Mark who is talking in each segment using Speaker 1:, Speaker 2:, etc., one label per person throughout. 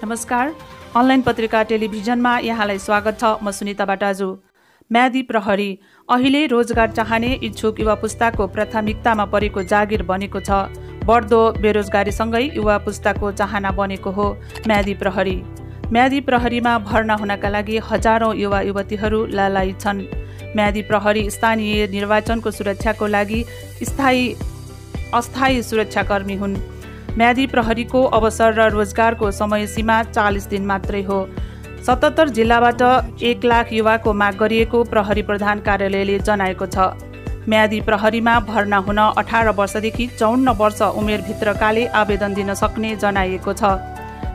Speaker 1: नमस्कार, अनलाइन पत्रिका टेलिभिजनमा यहाँलाई स्वागत छ। म सुनिता बाटाजु। म्यादी प्रहरी अहिले रोजगार चाहने इच्छुक युवा पुस्ताको प्राथमिकतामा परेको जागिर बनेको छ। बढ्दो बेरोजगारीसँगै युवा पुस्ताको चाहना बनेको हो म्यादी प्रहरी। म्यादी प्रहरीमा भर्ना हुनका लागि हजारौं युवा युवतीहरू लालायित छन्। म्यादी प्रहरी स्थानीय निर्वाचनको सुरक्षाको लागि अस्थायी सुरक्षाकर्मी हुन्। म्यादी प्रहरीको अवसर र रोजगारको समय सीमा 40 दिन मात्रै हो। 77 जिल्लाबाट 1 लाख युवाको माग गरिएको प्रहरी प्रधान कार्यालयले जनाएको छ। म्यादी प्रहरीमा भर्ना हुन 18 वर्षदेखि 54 वर्ष उमेरभित्रकाले आवेदन दिन सक्ने जनाइएको छ।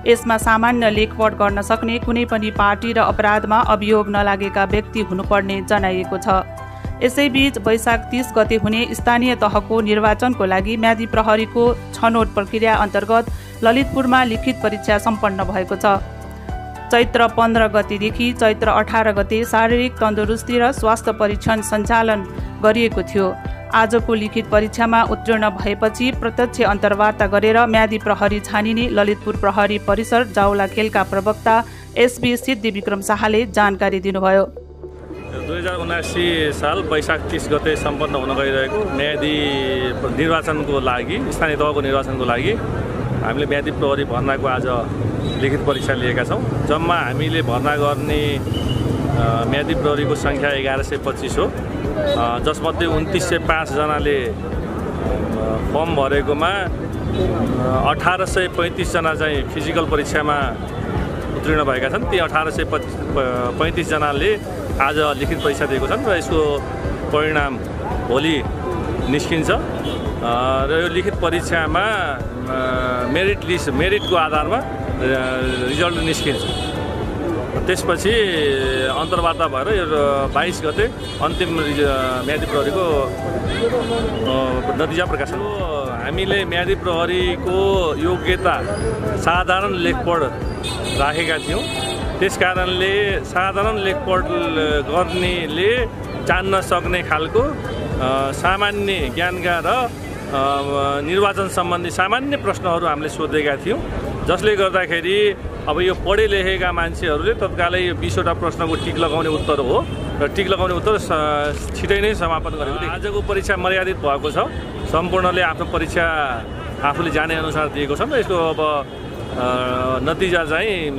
Speaker 1: यसमा सामान्य लेखपढ गर्न सक्ने, कुनै पनि पार्टी र अपराधमा अभियोग नलागेका व्यक्ति हुनुपर्ने जनाइएको छ। यसैबीच वैशाख 30 गते हुने स्थानीय तहको निर्वाचनको लागि म्यादी प्रहरीको छनौट प्रक्रिया अन्तर्गत ललितपुरमा लिखित परीक्षा सम्पन्न भएको छ। चैत्र 15 गतेदेखि चैत्र 18 गते शारीरिक तन्दुरुस्ती र स्वास्थ्य परीक्षण सञ्चालन गरिएको थियो। आजको लिखित परीक्षामा उत्तीर्ण भएपछि प्रत्यक्ष अन्तर्वार्ता गरेर म्यादी प्रहरी छानिने ललितपुर प्रहरी परिसर जाउला खेलका प्रवक्ता एसबी सिद्धि विक्रम शाहले जानकारी दिनुभयो।
Speaker 2: 2079 साल वैशाख 30 गते सम्पन्न हुन गइरहेको म्यादी निर्वाचनको लागि, स्थानीय तहको निर्वाचनको लागि हामीले म्यादी प्रहरी भर्नाको आज लिखित परीक्षा लिएका छौँ। जम्मा हामीले भर्ना गर्ने म्यादी प्रहरीको सङ्ख्या 1125 हो, जसमध्ये 2905 जनाले फर्म भरेकोमा 1835 जना चाहिँ फिजिकल परीक्षामा उत्तीर्ण भएका छन्। ती 1835 जनाले आज लिखित परीक्षा दिएको छन् र यसको परिणाम भोलि निस्किन्छ र यो लिखित परीक्षामा मेरिटको आधारमा रिजल्ट निस्किन्छ। त्यसपछि अन्तर्वार्ता भएर यो 22 गते अन्तिम म्यादी प्रहरीको नतिजा प्रकाशन हो। हामीले म्यादी प्रहरीको योग्यता साधारण लेखपढ राखेका थियौँ। त्यसकारणले साधारण लेखपढ गर्नेले जान्न सक्ने खालको सामान्य ज्ञानका र निर्वाचन सम्बन्धी सामान्य प्रश्नहरू हामीले सोधेका थियौँ, जसले गर्दाखेरि अब यो पढे लेखेका मान्छेहरूले तत्कालै यो 20वटा प्रश्नको टिक लगाउने उत्तर हो र टिक लगाउने उत्तर छिटै नै समापन गरेको थियो। आजको परीक्षा मर्यादित भएको छ। सम्पूर्णले आफ्नो परीक्षा आफूले जाने अनुसार दिएको छन् र यसको अब नतिजा चाहिँ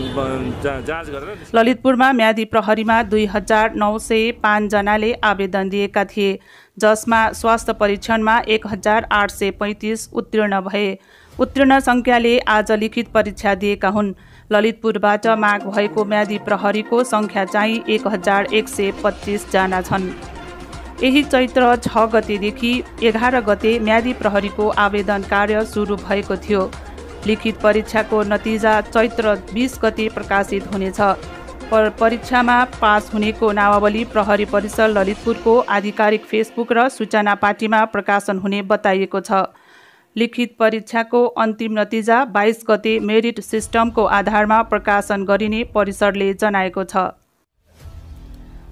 Speaker 2: जाँच गरेर।
Speaker 1: ललितपुरमा म्यादी प्रहरीमा 2905 जनाले आवेदन दिएका थिए, जसमा स्वास्थ्य परीक्षणमा 1835 उत्तीर्ण भए। उत्तीर्ण सङ्ख्याले आज लिखित परीक्षा दिएका हुन्। ललितपुरबाट माग भएको म्यादी प्रहरीको सङ्ख्या चाहिँ 1125 जना छन्। यही चैत्र 6 गतेदेखि 11 गते म्यादी प्रहरीको आवेदन कार्य सुरु भएको थियो। लिखित परीक्षाको नतिजा चैत्र 20 गते प्रकाशित हुनेछ। परीक्षामा पास हुनेको नामावली प्रहरी परिसर ललितपुरको आधिकारिक फेसबुक र सूचना पाटीमा प्रकाशन हुने बताइएको छ। लिखित परीक्षाको अन्तिम नतिजा 22 गते मेरिट सिस्टमको आधारमा प्रकाशन गरिने परिसरले जनाएको छ।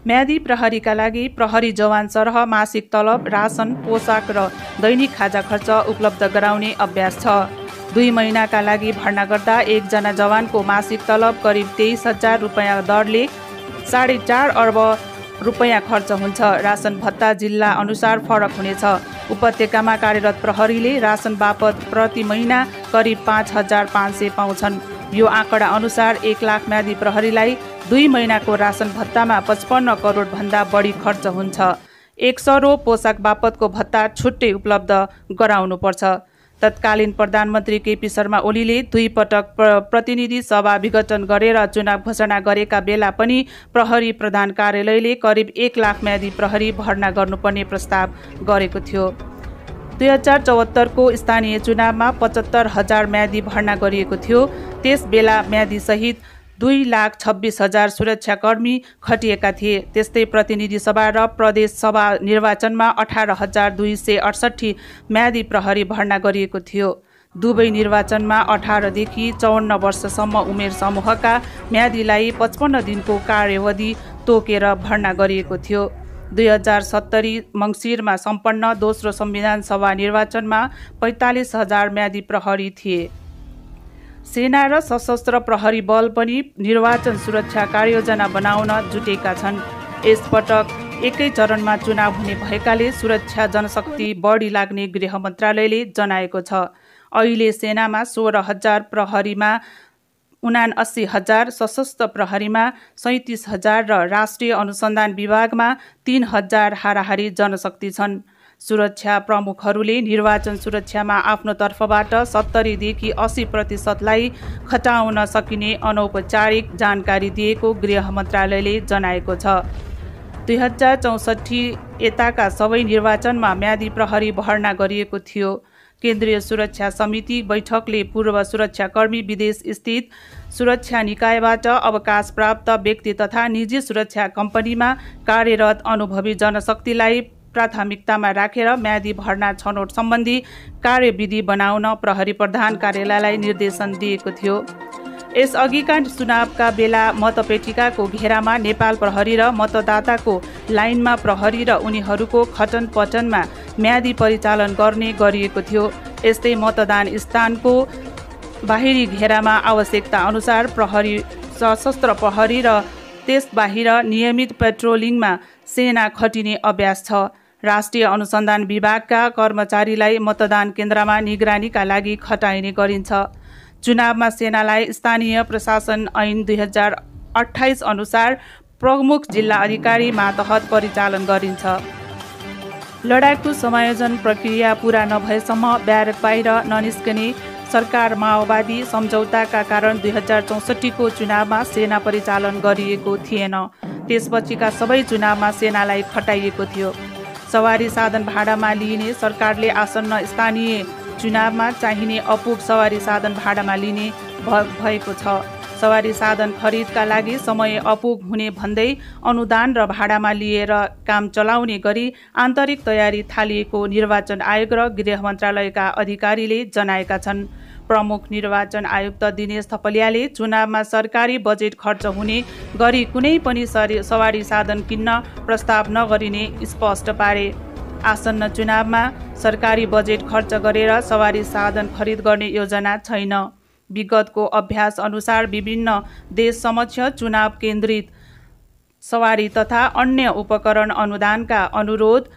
Speaker 1: म्यादी प्रहरीका लागि प्रहरी जवान सरह मासिक तलब, रासन, पोसाक र दैनिक खाजा खर्च उपलब्ध गराउने अभ्यास छ। 2 महिनाका लागि भर्ना गर्दा एकजना जवानको मासिक तलब करिब 23,000 रुपैयाँ दरले 4.5 अर्ब रुपैयाँ खर्च हुन्छ। रासन भत्ता जिल्ला अनुसार फरक हुनेछ। उपत्यकामा कार्यरत प्रहरीले रासन बापत प्रति महिना करिब 5,500 पाउँछन्। यो आँकडा अनुसार 1 लाख म्यादी प्रहरीलाई 2 महिनाको रासन भत्तामा 55 करोड भन्दा बढी खर्च हुन्छ। 100 पोसाक बापतको भत्ता छुट्टै उपलब्ध गराउनुपर्छ। तत्कालीन प्रधानमन्त्री केपी शर्मा ओलीले 2 पटक प्रतिनिधि सभा विघटन गरेर चुनाव घोषणा गरेका बेला पनि प्रहरी प्रधान कार्यालयले करिब 1 लाख म्यादी प्रहरी भर्ना गर्नुपर्ने प्रस्ताव गरेको थियो। 2074 को स्थानीय चुनावमा 75,000 म्यादी भर्ना गरिएको थियो। त्यस बेला म्यादी सहित 2,26,000 सुरक्षाकर्मी खटिएका थिए। त्यस्तै प्रतिनिधि सभा र प्रदेश सभा निर्वाचनमा 18,268 म्यादी प्रहरी भर्ना गरिएको थियो। दुवै निर्वाचनमा 18 देखि 54 वर्षसम्म उमेर समूहका म्यादीलाई 55 दिनको कार्यावधि तोकेर भर्ना गरिएको थियो। 2070 मङ्सिरमा सम्पन्न दोस्रो संविधान सभा निर्वाचनमा 45,000 म्यादी प्रहरी थिए। सेना र सशस्त्र प्रहरी बल पनि निर्वाचन सुरक्षा कार्ययोजना बनाउन जुटेका छन्। यसपटक एकै चरणमा चुनाव हुने भएकाले सुरक्षा जनशक्ति बढी लाग्ने गृह मन्त्रालयले जनाएको छ। अहिले सेनामा 16,000, प्रहरीमा 79,000, सशस्त्र प्रहरीमा 37,000 र राष्ट्रिय अनुसन्धान विभागमा 3,000 हाराहारी जनशक्ति छन्। सुरक्षा प्रमुखहरूले निर्वाचन सुरक्षामा आफ्नो तर्फबाट 70% देखि 80% खटाउन सकिने अनौपचारिक जानकारी दिएको गृह मन्त्रालयले जनाएको छ। 2064 यताका सबै निर्वाचनमा म्यादी प्रहरी भर्ना गरिएको थियो। केन्द्रीय सुरक्षा समिति बैठकले पूर्व सुरक्षाकर्मी, विदेश स्थित सुरक्षा निकायबाट अवकाश प्राप्त व्यक्ति तथा निजी सुरक्षा कम्पनीमा कार्यरत अनुभवी जनशक्तिलाई प्राथमिकतामा राखेर म्यादी भर्ना छनौट सम्बन्धी कार्यविधि बनाउन प्रहरी प्रधान कार्यालयलाई निर्देशन दिएको थियो। यसअघिका चुनावका बेला मतपेटिकाको घेरामा नेपाल प्रहरी र मतदाताको लाइनमा प्रहरी र उनीहरूको खटन पटनमा म्यादी परिचालन गर्ने गरिएको थियो। यस्तै मतदान स्थानको बाहिरी घेरामा आवश्यकता अनुसार प्रहरी, सशस्त्र प्रहरी र त्यसबाहिर नियमित पेट्रोलिङमा सेना खटिने अभ्यास छ। राष्ट्रिय अनुसन्धान विभागका कर्मचारीलाई मतदान केन्द्रमा निगरानीका लागि खटाइने गरिन्छ। चुनावमा सेनालाई स्थानीय प्रशासन ऐन 2028 अनुसार प्रमुख जिल्ला अधिकारी मातहत परिचालन गरिन्छ। लडाकु समायोजन प्रक्रिया पूरा नभएसम्म ब्यारेक बाहिर ननिस्कने सरकार माओवादी सम्झौताका कारण 2064 को चुनावमा सेना परिचालन गरिएको थिएन। त्यसपछिका सबै चुनावमा सेनालाई खटाइएको थियो। सवारी साधन भाडामा लिइने सरकारले आसन्न स्थानीय चुनावमा चाहिने अपुग सवारी साधन भाडामा लिने भएको छ। सवारी साधन खरिदका लागि समय अपुग हुने भन्दै अनुदान र भाडामा लिएर काम चलाउने गरी आन्तरिक तयारी थालिएको निर्वाचन आयोग र गृह मन्त्रालयका अधिकारीले जनाएका छन्। प्रमुख निर्वाचन आयुक्त दिनेश थपलियाले चुनावमा सरकारी बजेट खर्च हुने गरी कुनै पनि सवारी साधन किन्न प्रस्ताव नगरिने स्पष्ट पारे। आसन्न चुनावमा सरकारी बजेट खर्च गरेर सवारी साधन खरिद गर्ने योजना छैन। विगतको अभ्यास अनुसार विभिन्न देश समक्ष चुनाव केन्द्रित सवारी तथा अन्य उपकरण अनुदानका अनुरोध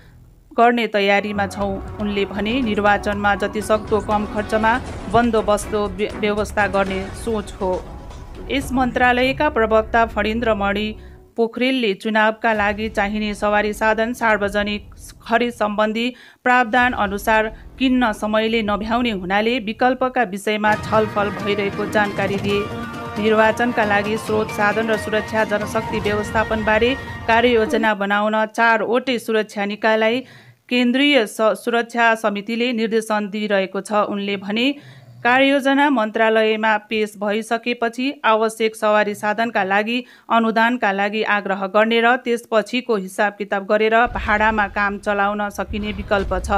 Speaker 1: गर्ने तयारीमा छौँ। उनले भने निर्वाचनमा जतिसक्दो कम खर्चमा बन्दोबस्त व्यवस्था गर्ने सोच हो। यस मन्त्रालयका प्रवक्ता फणीन्द्र मणि पोखरेलले चुनावका लागि चाहिने सवारी साधन सार्वजनिक खरिद सम्बन्धी प्रावधान अनुसार किन्न समयले नभ्याउने हुनाले विकल्पका विषयमा छलफल भइरहेको जानकारी दिए। निर्वाचनका लागि स्रोत साधन र सुरक्षा जनशक्ति व्यवस्थापनबारे कार्ययोजना बनाउन 4वटै सुरक्षा निकायलाई केन्द्रीय सुरक्षा समितिले निर्देशन दिइरहेको छ। उनले भने कार्ययोजना मन्त्रालयमा पेश भइसकेपछि आवश्यक सवारी साधनका लागि अनुदानका लागि आग्रह गर्ने र त्यसपछिको हिसाब किताब गरेर भाडामा काम चलाउन सकिने विकल्प छ।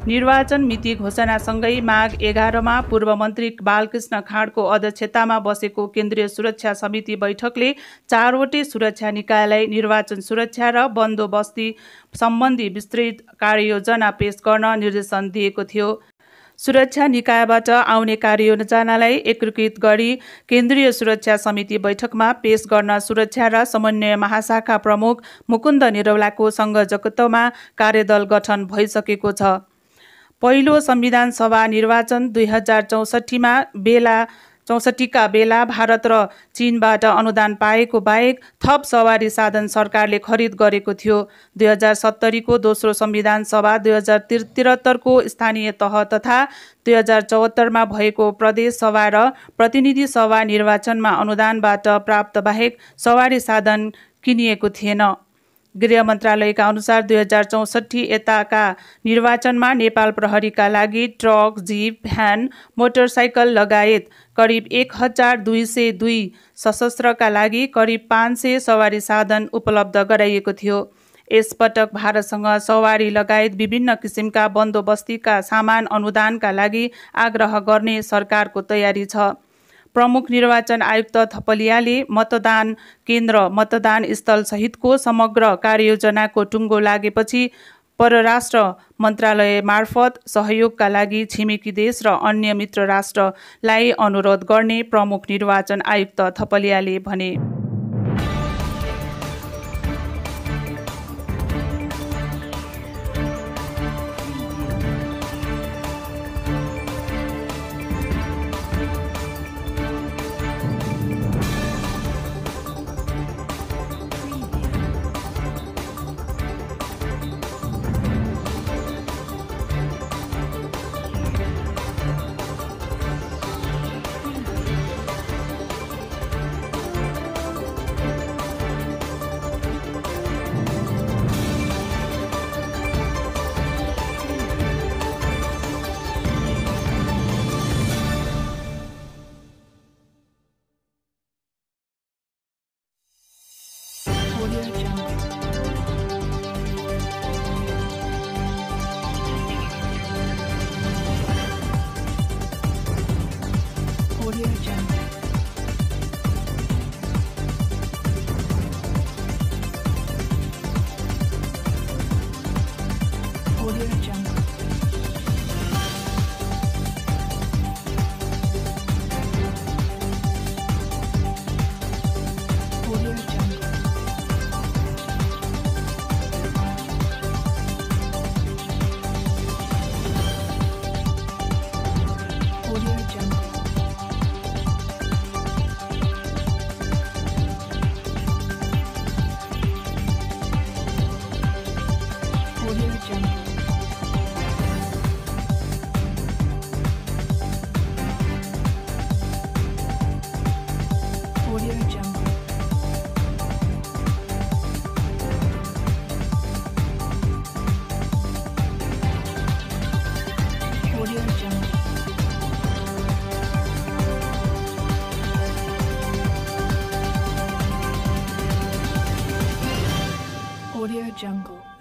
Speaker 1: निर्वाचन मिति घोषणासँगै माघ 11 पूर्व मन्त्री बालकृष्ण खाँडको अध्यक्षतामा बसेको केन्द्रीय सुरक्षा समिति बैठकले 4वटै सुरक्षा निकायलाई निर्वाचन सुरक्षा र बन्दोबस्ती सम्बन्धी विस्तृत कार्ययोजना पेश गर्न निर्देशन दिएको थियो। सुरक्षा निकायबाट आउने कार्ययोजनालाई एकीकृत गरी केन्द्रीय सुरक्षा समिति बैठकमा पेश गर्न सुरक्षा र समन्वय महाशाखा प्रमुख मुकुन्द निरौलाको संयोजकत्वमा कार्यदल गठन भइसकेको छ। पहिलो संविधान सभा निर्वाचन 2064 का बेला भारत र चीनबाट अनुदान पाएको बाहेक थप सवारी साधन सरकारले खरिद गरेको थियो। 2070 को दोस्रो संविधान सभा, 2073 को स्थानीय तह तथा 2074 मा भएको प्रदेश सभा र प्रतिनिधि सभा निर्वाचनमा अनुदानबाट प्राप्त बाहेक सवारी साधन किनिएको थिएन। गृह मन्त्रालयका अनुसार 2064 यताका निर्वाचनमा नेपाल प्रहरीका लागि ट्रक, जीप, भ्यान, मोटरसाइकल लगायत करिब 1202, सशस्त्रका लागि करिब 500 सवारी साधन उपलब्ध गराइएको थियो। यसपटक भारतसँग सवारी लगायत विभिन्न किसिमका बन्दोबस्तीका सामान अनुदानका लागि आग्रह गर्ने सरकारको तयारी छ। प्रमुख निर्वाचन आयुक्त थपलियाले मतदान केन्द्र, मतदान स्थल सहितको समग्र कार्ययोजनाको टुङ्गो लागेपछि परराष्ट्र मन्त्रालय मार्फत सहयोगका लागि छिमेकी देश र अन्य मित्र राष्ट्रलाई अनुरोध गर्ने प्रमुख निर्वाचन आयुक्त थपलियाले भने।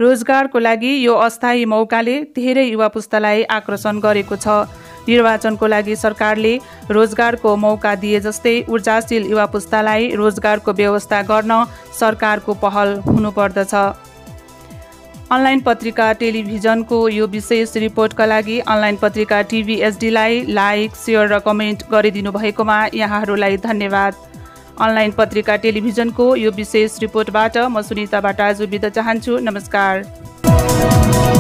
Speaker 1: रोजगारको लागि यो अस्थायी मौकाले धेरै युवा पुस्तालाई आकर्षण गरेको छ। निर्वाचनको लागि सरकारले रोजगारको मौका दिए जस्तै ऊर्जाशील युवा पुस्तालाई रोजगारको व्यवस्था गर्न सरकारको पहल हुनुपर्दछ। अनलाइन पत्रिका टेलिभिजनको यो विशेष रिपोर्टका लागि अनलाइन पत्रिका TVSD-लाई लाइक, सेयर र कमेन्ट गरिदिनु भएकोमा यहाँहरूलाई धन्यवाद। अनलाइन पत्रिका टेलिभिजनको यो विशेष रिपोर्टबाट म सुनिता बाटाजु बिदा चाहन्छु। नमस्कार।